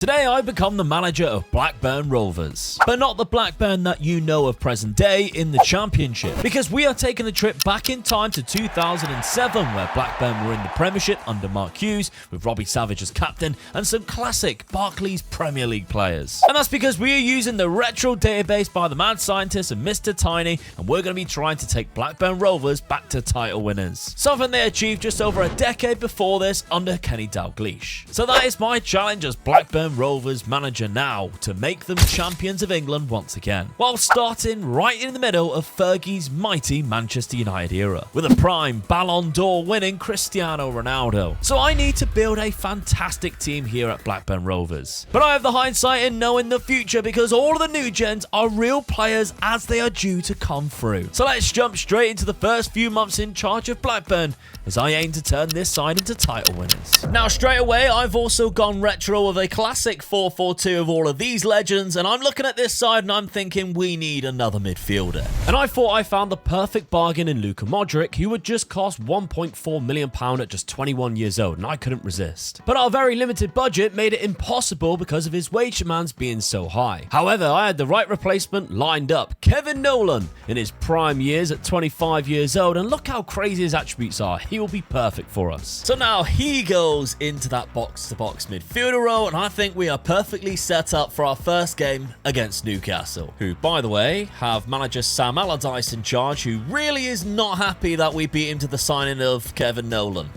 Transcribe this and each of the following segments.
Today I become the manager of Blackburn Rovers, but not the Blackburn that you know of present day in the Championship, because we are taking a trip back in time to 2007 where Blackburn were in the Premiership under Mark Hughes with Robbie Savage as captain and some classic Barclays Premier League players. And that's because we are using the retro database by the mad scientist and Mr. Tiny, and we're going to be trying to take Blackburn Rovers back to title winners, something they achieved just over a decade before this under Kenny Dalglish. So that is my challenge as Blackburn Rovers manager now, to make them champions of England once again, while starting right in the middle of Fergie's mighty Manchester United era, with a prime Ballon d'Or winning Cristiano Ronaldo. So I need to build a fantastic team here at Blackburn Rovers. But I have the hindsight in knowing the future, because all of the new gens are real players as they are due to come through. So let's jump straight into the first few months in charge of Blackburn, as I aim to turn this side into title winners. Now straight away, I've also gone retro with a classic 4-4-2 of all of these legends, and I'm looking at this side and I'm thinking we need another midfielder. And I thought I found the perfect bargain in Luka Modric, who would just cost £1.4 million at just 21 years old, and I couldn't resist. But our very limited budget made it impossible because of his wage demands being so high. However, I had the right replacement lined up, Kevin Nolan, in his prime years at 25 years old, and look how crazy his attributes are. He will be perfect for us. So now he goes into that box-to-box midfielder role, and I think we are perfectly set up for our first game against Newcastle, who, by the way, have manager Sam Allardyce in charge, who really is not happy that we beat him to the signing of Kevin Nolan.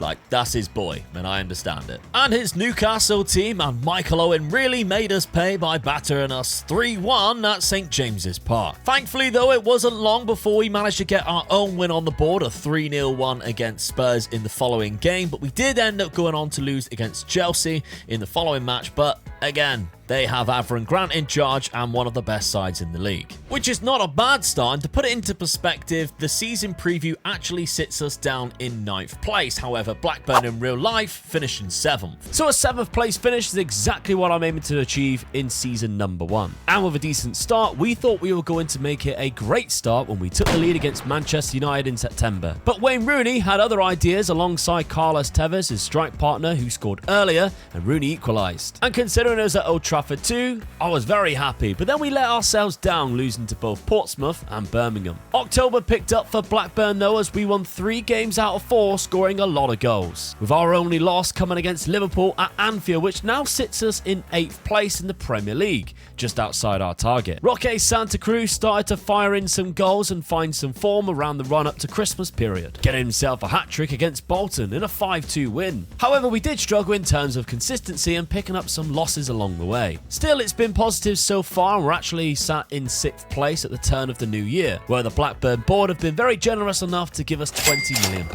Like, that's his boy, and I understand it. And his Newcastle team and Michael Owen really made us pay by battering us 3-1 at St James's Park. Thankfully, though, it wasn't long before we managed to get our own win on the board, a 3-0 one against Spurs in the following game, but we did end up going on to lose against Chelsea in the following match, but again, they have Avram Grant in charge and one of the best sides in the league, which is not a bad start. And to put it into perspective, the season preview actually sits us down in 9th place. However, Blackburn in real life finished in 7th. So a 7th place finish is exactly what I'm aiming to achieve in season number 1. And with a decent start, we thought we were going to make it a great start when we took the lead against Manchester United in September. But Wayne Rooney had other ideas alongside Carlos Tevez, his strike partner, who scored earlier, and Rooney equalised. And considering it was at Old Trafford too, I was very happy, but then we let ourselves down, losing to both Portsmouth and Birmingham. October picked up for Blackburn though, as we won 3 games out of 4, scoring a lot of goals, with our only loss coming against Liverpool at Anfield, which now sits us in 8th place in the Premier League, just outside our target. Roque Santa Cruz started to fire in some goals and find some form around the run up to Christmas period, getting himself a hat-trick against Bolton in a 5-2 win. However, we did struggle in terms of consistency and picking up some losses along the way. Still, it's been positive so far, and we're actually sat in 6th place at the turn of the new year, where the Blackburn board have been very generous enough to give us £20 million.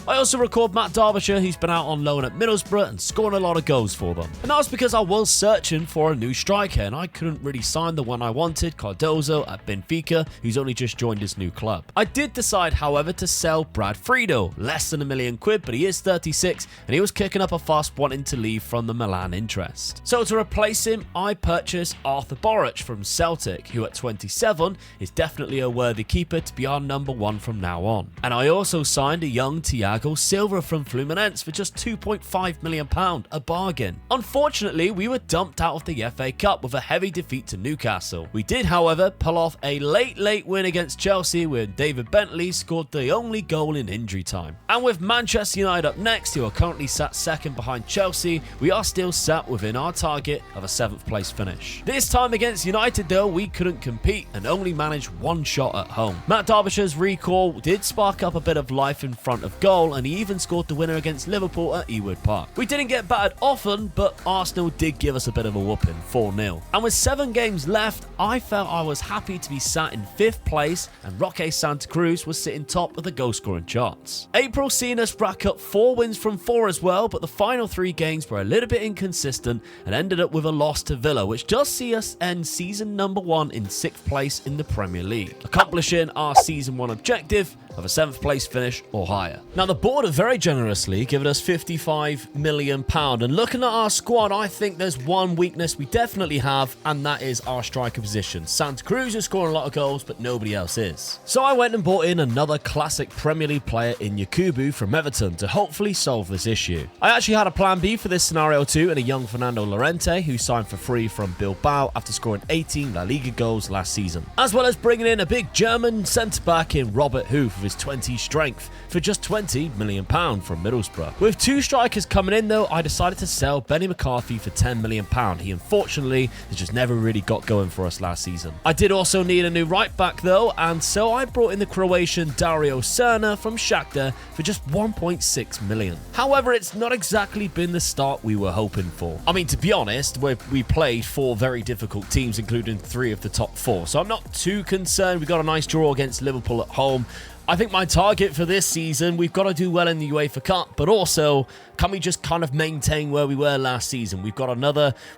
I also record Matt Derbyshire, who's been out on loan at Middlesbrough and scoring a lot of goals for them. And that was because I was searching for a new striker, and I couldn't really sign the one I wanted, Cardozo at Benfica, who's only just joined his new club. I did decide, however, to sell Brad Friedel, less than £1 million, but he is 36, and he was kicking up a fuss wanting to leave from the Milan interest. So to replace him, I purchased Arthur Boruc from Celtic, who at 27 is definitely a worthy keeper to be our number 1 from now on. And I also signed a young Thiago Silva from Fluminense for just £2.5 million, a bargain. Unfortunately, we were dumped out of the FA Cup with a heavy defeat to Newcastle. We did, however, pull off a late win against Chelsea, where David Bentley scored the only goal in injury time. And with Manchester United up next, who are currently sat 2nd behind Chelsea, we are still sat within our target of a 7th place finish. This time against United though, we couldn't compete and only managed 1 shot at home. Matt Derbyshire's recall did spark up a bit of life in front of goal, and he even scored the winner against Liverpool at Ewood Park. We didn't get battered often, but Arsenal did give us a bit of a whooping, 4-0. And with 7 games left, I felt I was happy to be sat in 5th place, and Roque Santa Cruz was sitting top of the goal scoring charts. April seen us rack up 4 wins from 4 as well, but the final 3 games were a little bit inconsistent and ended up with a loss loss to Villa, which does see us end season number 1 in 6th place in the Premier League, accomplishing our season 1 objective of a 7th place finish or higher. Now, the board have very generously given us £55 million, and looking at our squad, I think there's one weakness we definitely have, and that is our striker position. Santa Cruz is scoring a lot of goals, but nobody else is. So I went and bought in another classic Premier League player in Yakubu from Everton to hopefully solve this issue. I actually had a plan B for this scenario too, in a young Fernando Llorente, who signed for free from Bilbao after scoring 18 La Liga goals last season, as well as bringing in a big German centre-back in Robert Huth with his 20 strength for just £20 million from Middlesbrough. With 2 strikers coming in though, I decided to sell Benny McCarthy for £10 million. He unfortunately has just never really got going for us last season. I did also need a new right back though, and so I brought in the Croatian Dario Srna from Shakhtar for just £1.6 million. However, it's not exactly been the start we were hoping for. I mean, to be honest, we played 4 very difficult teams, including 3 of the top 4, so I'm not too concerned. We got a nice draw against Liverpool at home. I think my target for this season, we've got to do well in the UEFA Cup, but also, can we just kind of maintain where we were last season? We've got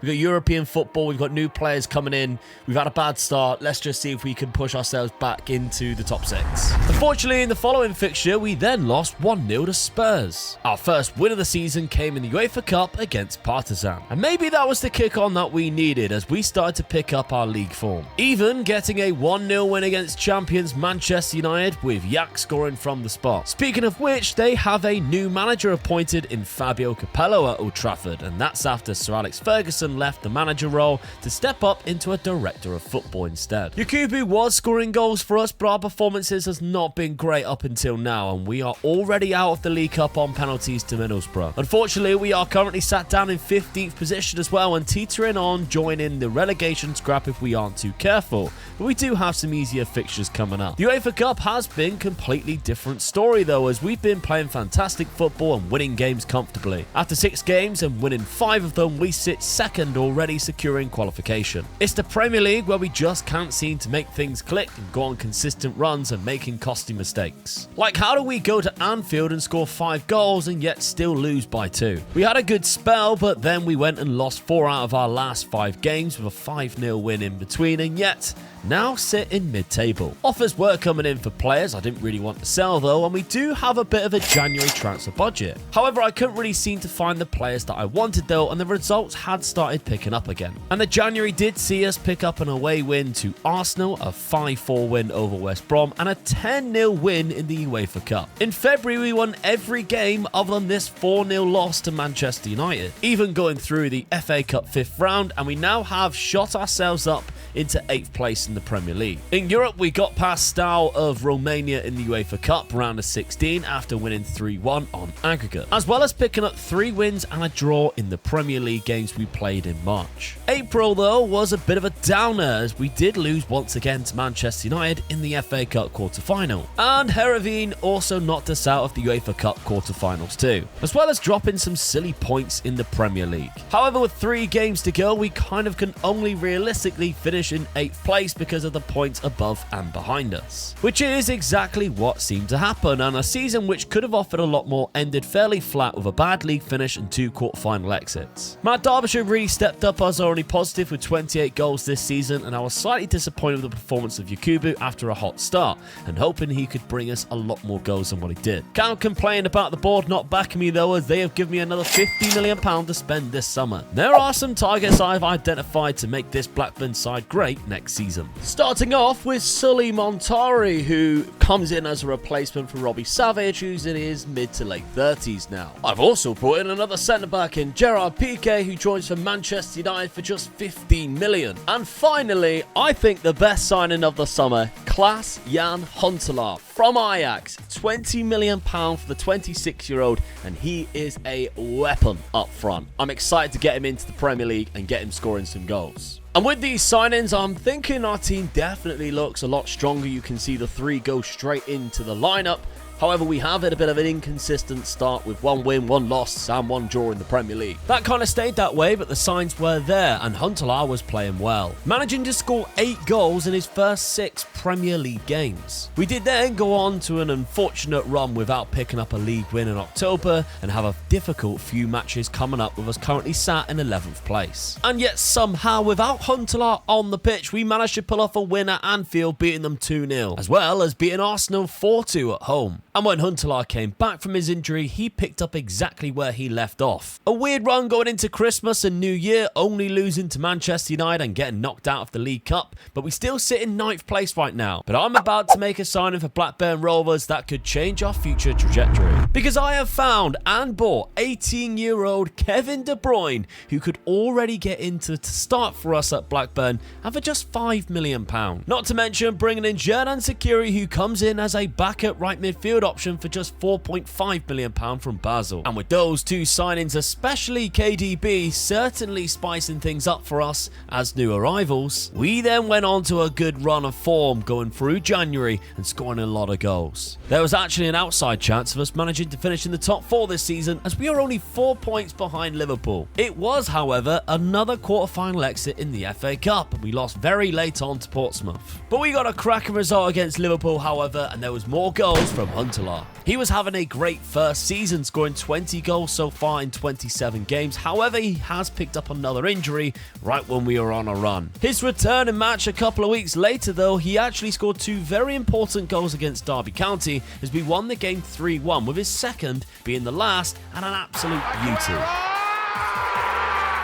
European football, we've got new players coming in, we've had a bad start. Let's just see if we can push ourselves back into the top 6. Unfortunately, in the following fixture, we then lost 1-0 to Spurs. Our first win of the season came in the UEFA Cup against Partizan, and maybe that was the kick-on that we needed as we started to pick up our league form. Even getting a 1-0 win against champions Manchester United with Yak scoring from the spot. Speaking of which, they have a new manager appointed in Fabio Capello at Old Trafford, and that's after Sir Alex Ferguson left the manager role to step up into a director of football instead. Yakubu was scoring goals for us, but our performances has not been great up until now, and we are already out of the League Cup on penalties to Middlesbrough. Unfortunately, we are currently sat down in 15th position as well, and teetering on joining the relegation scrap if we aren't too careful, but we do have some easier fixtures coming up. The UEFA Cup has been completely different story though, as we've been playing fantastic football and winning games comfortably. After 6 games and winning 5 of them, we sit second, already securing qualification. It's the Premier League where we just can't seem to make things click and go on consistent runs and making costly mistakes. Like, how do we go to Anfield and score 5 goals and yet still lose by 2? We had a good spell, but then we went and lost 4 out of our last 5 games with a 5-0 win in between, and yet now sit in mid-table. Offers were coming in for players I didn't really want to sell though, and we do have a bit of a January transfer budget. However, I couldn't really seem to find the players that I wanted though, and the results had started picking up again. And the January did see us pick up an away win to Arsenal, a 5-4 win over West Brom, and a 10-0 win in the UEFA Cup. In February, we won every game other than this 4-0 loss to Manchester United, even going through the FA Cup 5th round, and we now have shot ourselves up into 8th place in the Premier League. In Europe, we got past Steaua of Romania in the UEFA Cup round of 16 after winning 3-1 on aggregate, as well as picking up 3 wins and a draw in the Premier League games we played in March. April though was a bit of a downer, as we did lose once again to Manchester United in the FA Cup quarter-final, and Heerenveen also knocked us out of the UEFA Cup quarter-finals too, as well as dropping some silly points in the Premier League. However, with 3 games to go, we kind of can only realistically finish in 8th place because of the points above and behind us, which is exactly what seemed to happen, and a season which could have offered a lot more ended fairly flat with a bad league finish and 2 quarter-final exits. Matt Derbyshire really stepped up as our only positive with 28 goals this season, and I was slightly disappointed with the performance of Yakubu after a hot start, and hoping he could bring us a lot more goals than what he did. Can't complain about the board not backing me though, as they have given me another £50 million to spend this summer. There are some targets I've identified to make this Blackburn side great next season. Starting off with Sully Montari, who comes in as a replacement for Robbie Savage, who's in his mid to late 30s now. I've also brought in another centre-back in Gerard Piqué, who joins from Manchester United for just 15 million. And finally, I think the best signing of the summer, Klaas Jan Huntelaar from Ajax. £20 million for the 26-year-old, and he is a weapon up front. I'm excited to get him into the Premier League and get him scoring some goals. And with these signings, I'm thinking our team definitely looks a lot stronger. You can see the 3 go straight into the lineup, However, we have had a bit of an inconsistent start with 1 win, 1 loss and 1 draw in the Premier League. That kind of stayed that way, but the signs were there and Huntelaar was playing well, managing to score 8 goals in his first 6 Premier League games. We did then go on to an unfortunate run without picking up a league win in October and have a difficult few matches coming up with us currently sat in 11th place. And yet somehow, without Huntelaar on the pitch, we managed to pull off a win at Anfield, beating them 2-0, as well as beating Arsenal 4-2 at home. And when Huntelaar came back from his injury, he picked up exactly where he left off. A weird run going into Christmas and New Year, only losing to Manchester United and getting knocked out of the League Cup, but we still sit in 9th place right now. But I'm about to make a signing for Blackburn Rovers that could change our future trajectory. Because I have found and bought 18-year-old Kevin De Bruyne, who could already get into to start for us at Blackburn and for just £5 million. Not to mention bringing in Xherdan Shaqiri, who comes in as a backup right midfield option for just £4.5 million from Basel. And with those 2 signings, especially KDB, certainly spicing things up for us as new arrivals, we then went on to a good run of form going through January and scoring a lot of goals. There was actually an outside chance of us managing to finish in the top 4 this season, as we are only 4 points behind Liverpool. It was, however, another quarter-final exit in the FA Cup, and we lost very late on to Portsmouth. But we got a cracking result against Liverpool, however, and there was more goals from Huntelaar. He was having a great first season, scoring 20 goals so far in 27 games. However, he has picked up another injury right when we were on a run. His return in match a couple of weeks later, though, he actually scored 2 very important goals against Derby County as we won the game 3-1, with his second being the last and an absolute beauty.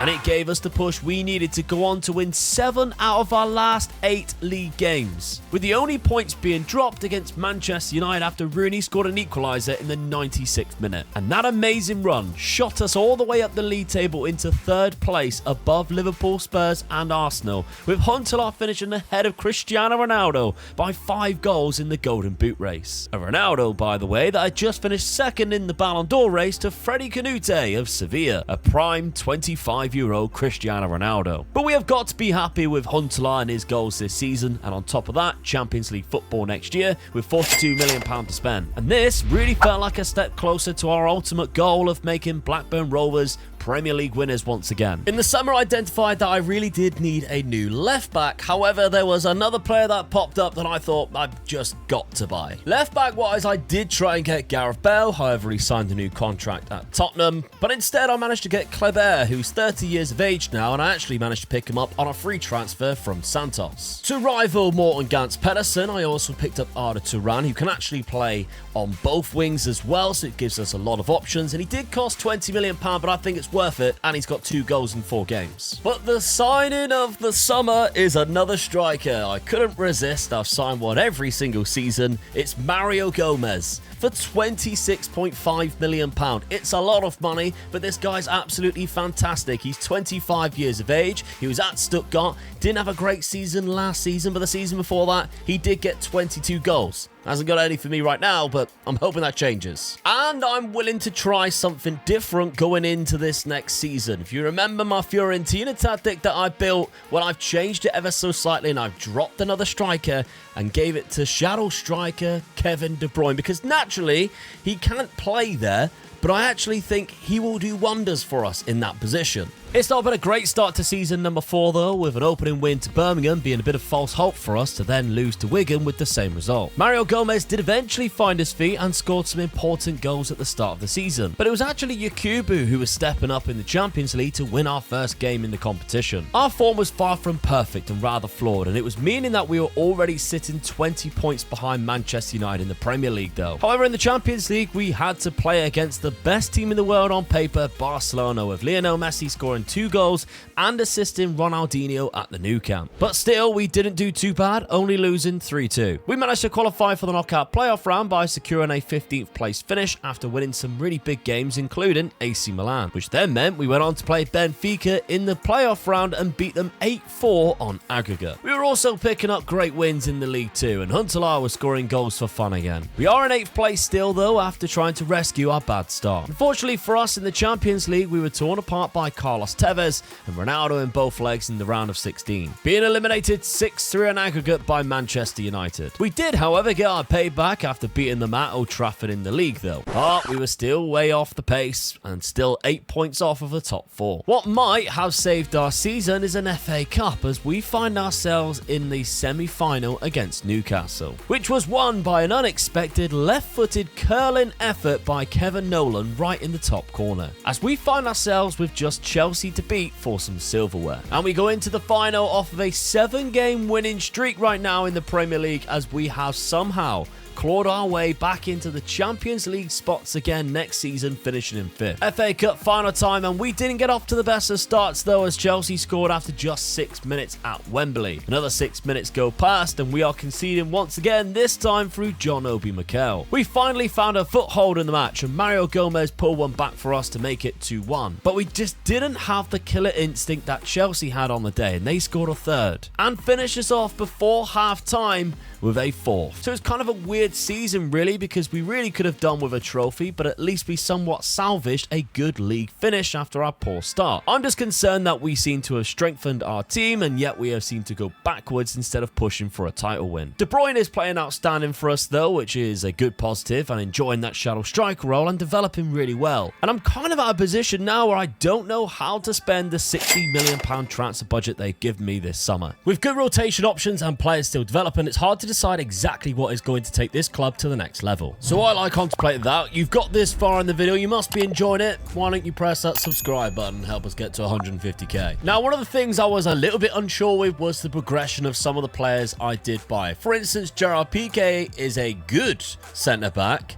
And it gave us the push we needed to go on to win 7 out of our last 8 league games, with the only points being dropped against Manchester United after Rooney scored an equaliser in the 96th minute. And that amazing run shot us all the way up the league table into 3rd place above Liverpool, Spurs and Arsenal, with Huntelaar finishing ahead of Cristiano Ronaldo by 5 goals in the Golden Boot race. A Ronaldo, by the way, that had just finished 2nd in the Ballon d'Or race to Freddie Canute of Sevilla, a prime 25-year-old Cristiano Ronaldo. But we have got to be happy with Huntelaar and his goals this season, and on top of that, Champions League football next year with £42 million to spend. And this really felt like a step closer to our ultimate goal of making Blackburn Rovers Premier League winners once again. In the summer, I identified that I really did need a new left back. However, there was another player that popped up that I thought I've just got to buy. Left back wise, I did try and get Gareth Bale. However, he signed a new contract at Tottenham. But instead, I managed to get Kleber, who's 30 years of age now, and I actually managed to pick him up on a free transfer from Santos. To rival Morten Gans Pedersen, I also picked up Arda Turan, who can actually play on both wings as well, so it gives us a lot of options. And he did cost £20 million, but I think it's worth it, and he's got 2 goals in 4 games. But the signing of the summer is another striker. I couldn't resist. I've signed one every single season. It's Mario Gomez for £26.5 million. It's a lot of money, but this guy's absolutely fantastic. He's 25 years of age. He was at Stuttgart. Didn't have a great season last season, but the season before that, he did get 22 goals. Hasn't got any for me right now, but I'm hoping that changes. And I'm willing to try something different going into this next season. If you remember my Fiorentina tactic that I built, well, I've changed it ever so slightly, and I've dropped another striker and gave it to shadow striker Kevin De Bruyne, because naturally he can't play there, but I actually think he will do wonders for us in that position. It's not been a great start to season number 4 though, with an opening win to Birmingham being a bit of false hope for us to then lose to Wigan with the same result. Mario Gomez did eventually find his feet and scored some important goals at the start of the season, but it was actually Yakubu who was stepping up in the Champions League to win our first game in the competition. Our form was far from perfect and rather flawed, and it was meaning that we were already sitting 20 points behind Manchester United in the Premier League though. However, in the Champions League, we had to play against the best team in the world on paper, Barcelona, with Lionel Messi scoring 2 goals and assisting Ronaldinho at the Nou Camp. But still, we didn't do too bad, only losing 3-2. We managed to qualify for the knockout playoff round by securing a 15th place finish after winning some really big games, including AC Milan, which then meant we went on to play Benfica in the playoff round and beat them 8-4 on aggregate. We were also picking up great wins in the league too, and Huntelaar was scoring goals for fun again. We are in 8th place still though, after trying to rescue our bad start. Unfortunately for us in the Champions League, we were torn apart by Carlos Tevez and Ronaldo in both legs in the round of 16, being eliminated 6-3 on aggregate by Manchester United. We did, however, get our payback after beating them at Old Trafford in the league though, but we were still way off the pace and still 8 points off of the top 4. What might have saved our season is an FA Cup, as we find ourselves in the semi-final against Newcastle, which was won by an unexpected left-footed curling effort by Kevin Nolan right in the top corner, as we find ourselves with just Chelsea to beat for some silverware. And we go into the final off of a 7-game winning streak right now in the Premier League, as we have somehow clawed our way back into the Champions League spots again next season, finishing in 5th. FA Cup final time, and we didn't get off to the best of starts though, as Chelsea scored after just 6 minutes at Wembley. Another 6 minutes go past and we are conceding once again, this time through John Obi Mikel. We finally found a foothold in the match and Mario Gomez pulled one back for us to make it 2-1. But we just didn't have the killer instinct that Chelsea had on the day, and they scored a third and finished us off before half time with a 4th. So it's kind of a weird season really, because we really could have done with a trophy, but at least we somewhat salvaged a good league finish after our poor start. I'm just concerned that we seem to have strengthened our team, and yet we have seemed to go backwards instead of pushing for a title win. De Bruyne is playing outstanding for us though, which is a good positive, and enjoying that shadow striker role and developing really well. And I'm kind of out of position now where I don't know how to spend the £60 million transfer budget they've given me this summer. With good rotation options and players still developing, it's hard to decide exactly what is going to take this club to the next level. So while I contemplate that, you've got this far in the video, you must be enjoying it. Why don't you press that subscribe button and help us get to 150k. Now, one of the things I was a little bit unsure with was the progression of some of the players I did buy. For instance, Gerard Piqué is a good centre-back,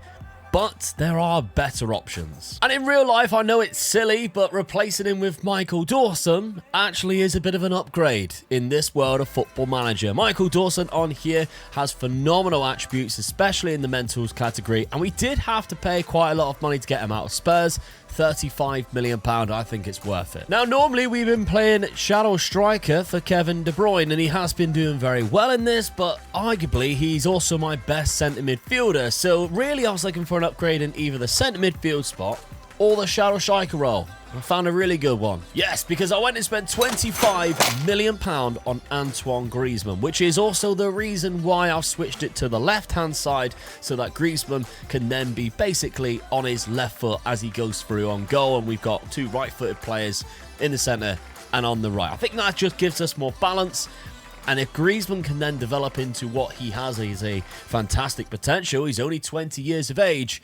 but there are better options. And in real life, I know it's silly, but replacing him with Michael Dawson actually is a bit of an upgrade in this world of Football Manager. Michael Dawson on here has phenomenal attributes, especially in the mentals category, and we did have to pay quite a lot of money to get him out of Spurs. £35 million, I think it's worth it. Now, normally we've been playing shadow striker for Kevin De Bruyne, and he has been doing very well in this, but arguably he's also my best centre midfielder. So really I was looking for an upgrade in either the centre midfield spot or the shadow striker role. I found a really good one. Yes, because I went and spent £25 million on Antoine Griezmann, which is also the reason why I've switched it to the left-hand side, so that Griezmann can then be basically on his left foot as he goes through on goal, and we've got 2 right-footed players in the centre and on the right. I think that just gives us more balance. And if Griezmann can then develop into what he has, he's a fantastic potential. He's only 20 years of age.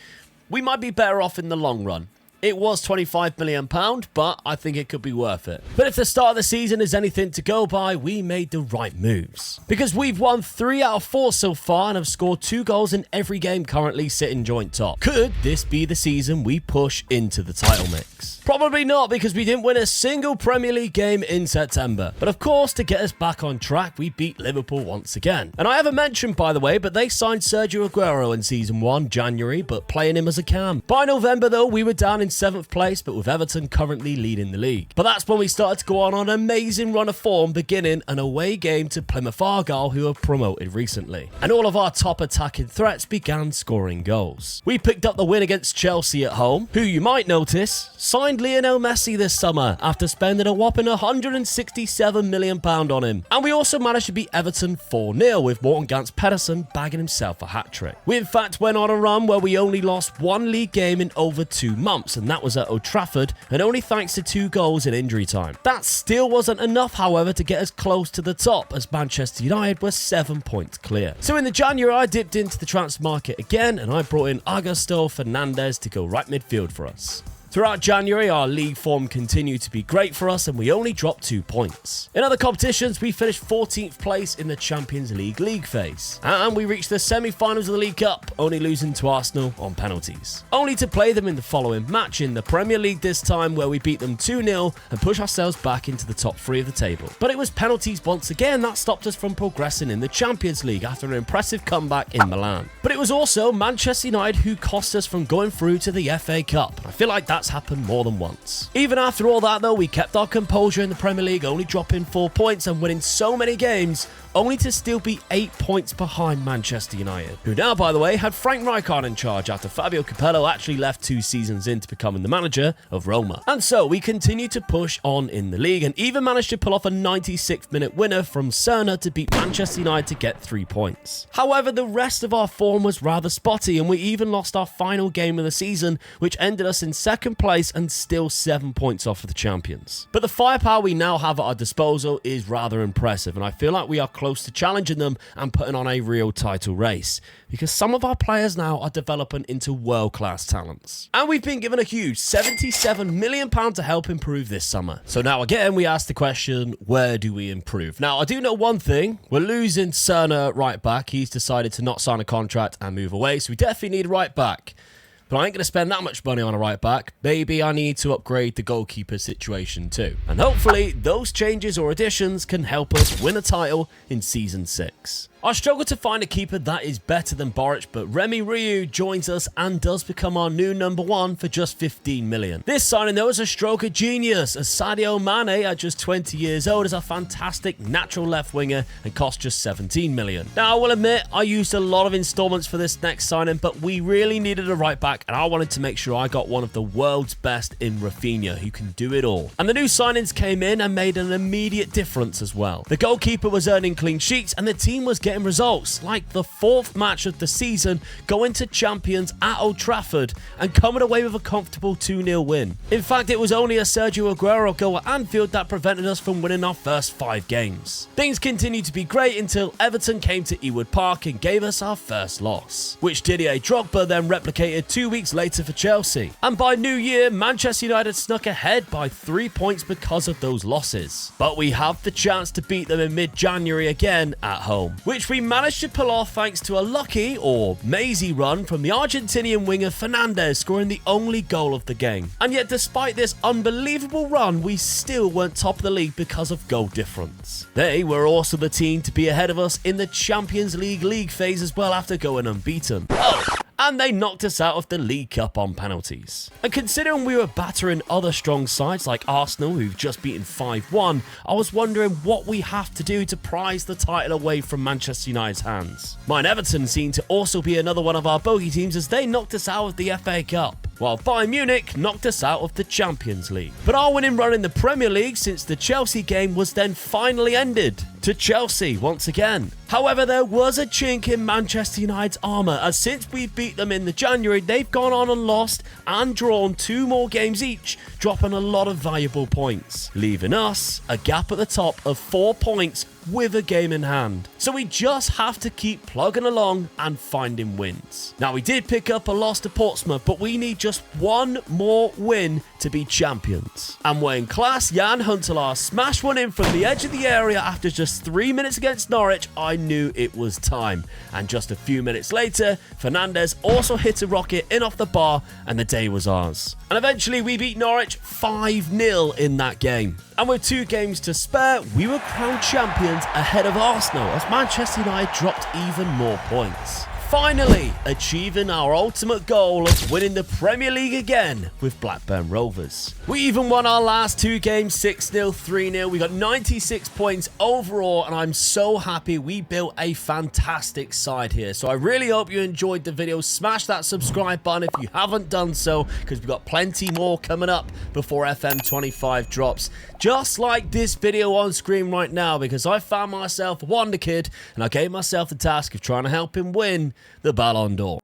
We might be better off in the long run. It was £25 million, but I think it could be worth it. But if the start of the season is anything to go by, we made the right moves, because we've won 3 out of 4 so far and have scored 2 goals in every game, currently sitting joint top. Could this be the season we push into the title mix? Probably not, because we didn't win a single Premier League game in September. But of course, to get us back on track, we beat Liverpool once again. And I haven't mentioned, by the way, but they signed Sergio Aguero in Season 1, January, but playing him as a cam. By November, though, we were down in 7th place, but with Everton currently leading the league. But that's when we started to go on an amazing run of form, beginning an away game to Plymouth Argyle, who have promoted recently. And all of our top attacking threats began scoring goals. We picked up the win against Chelsea at home, who you might notice signed Lionel Messi this summer after spending a whopping £167 million on him. And we also managed to beat Everton 4-0, with Morten Gans Pedersen bagging himself a hat-trick. We in fact went on a run where we only lost 1 league game in over 2 months, and that was at Old Trafford, and only thanks to 2 goals in injury time. That still wasn't enough, however, to get us close to the top, as Manchester United were 7 points clear. So in the January, I dipped into the transfer market again, and I brought in Augusto Fernandez to go right midfield for us. Throughout January, our league form continued to be great for us, and we only dropped 2 points. In other competitions, we finished 14th place in the Champions League phase. And we reached the semi-finals of the League Cup, only losing to Arsenal on penalties. Only to play them in the following match in the Premier League this time, where we beat them 2-0 and push ourselves back into the top 3 of the table. But it was penalties once again that stopped us from progressing in the Champions League after an impressive comeback in Milan. But it was also Manchester United who cost us from going through to the FA Cup. I feel like that that's happened more than once. Even after all that though, we kept our composure in the Premier League, only dropping 4 points and winning so many games, only to still be 8 points behind Manchester United, who now, by the way, had Frank Rijkaard in charge after Fabio Capello actually left 2 seasons into becoming the manager of Roma. And so we continued to push on in the league and even managed to pull off a 96th minute winner from Cerna to beat Manchester United to get 3 points. However, the rest of our form was rather spotty and we even lost our final game of the season, which ended us in 2nd place and still 7 points off of the champions. But the firepower we now have at our disposal is rather impressive and I feel like we are close to challenging them and putting on a real title race, because some of our players now are developing into world-class talents. And we've been given a huge £77 million to help improve this summer. So now again, we ask the question, where do we improve? Now, I do know one thing. We're losing Cerna right back. He's decided to not sign a contract and move away, so we definitely need a right back. But I ain't going to spend that much money on a right back. Maybe I need to upgrade the goalkeeper situation too. And hopefully those changes or additions can help us win a title in Season 6. I struggle to find a keeper that is better than Boric, but Remy Ryu joins us and does become our new number 1 for just 15 million. This signing though is a stroke of genius, as Sadio Mane at just 20 years old is a fantastic natural left winger and costs just 17 million. Now I will admit I used a lot of installments for this next signing, but we really needed a right back and I wanted to make sure I got one of the world's best in Rafinha, who can do it all. And the new signings came in and made an immediate difference as well. The goalkeeper was earning clean sheets and the team was getting results, like the 4th match of the season, going to champions at Old Trafford and coming away with a comfortable 2-0 win. In fact, it was only a Sergio Aguero goal at Anfield that prevented us from winning our first 5 games. Things continued to be great until Everton came to Ewood Park and gave us our first loss, which Didier Drogba then replicated 2 weeks later for Chelsea. And by New Year, Manchester United snuck ahead by 3 points because of those losses. But we have the chance to beat them in mid-January again at home, which we managed to pull off thanks to a lucky or mazy run from the Argentinian winger Fernandez, scoring the only goal of the game. And yet despite this unbelievable run, we still weren't top of the league because of goal difference. They were also the team to be ahead of us in the Champions League phase as well after going unbeaten. And they knocked us out of the League Cup on penalties. And considering we were battering other strong sides like Arsenal, who've just beaten 5-1, I was wondering what we have to do to prize the title away from Manchester United's hands. Mine Everton seemed to also be another one of our bogey teams, as they knocked us out of the FA Cup, while Bayern Munich knocked us out of the Champions League. But our winning run in the Premier League since the Chelsea game was then finally ended to Chelsea once again. However, there was a chink in Manchester United's armour, as since we beat them in the January, they've gone on and lost and drawn 2 more games each, dropping a lot of valuable points, leaving us a gap at the top of 4 points with a game in hand. So we just have to keep plugging along and finding wins. Now, we did pick up a loss to Portsmouth, but we need just 1 more win to be champions. And when class Jan Huntelaar smashed one in from the edge of the area after just 3 minutes against Norwich, I knew it was time. And just a few minutes later, Fernandez also hit a rocket in off the bar and the day was ours. And eventually we beat Norwich 5-0 in that game. And with 2 games to spare, we were crowned champions ahead of Arsenal, as Manchester United dropped even more points. Finally achieving our ultimate goal of winning the Premier League again with Blackburn Rovers. We even won our last 2 games 6-0, 3-0. We got 96 points overall, and I'm so happy we built a fantastic side here. So I really hope you enjoyed the video. Smash that subscribe button if you haven't done so, because we've got plenty more coming up before FM25 drops. Just like this video on screen right now, because I found myself a wonder kid and I gave myself the task of trying to help him win the Ballon d'Or.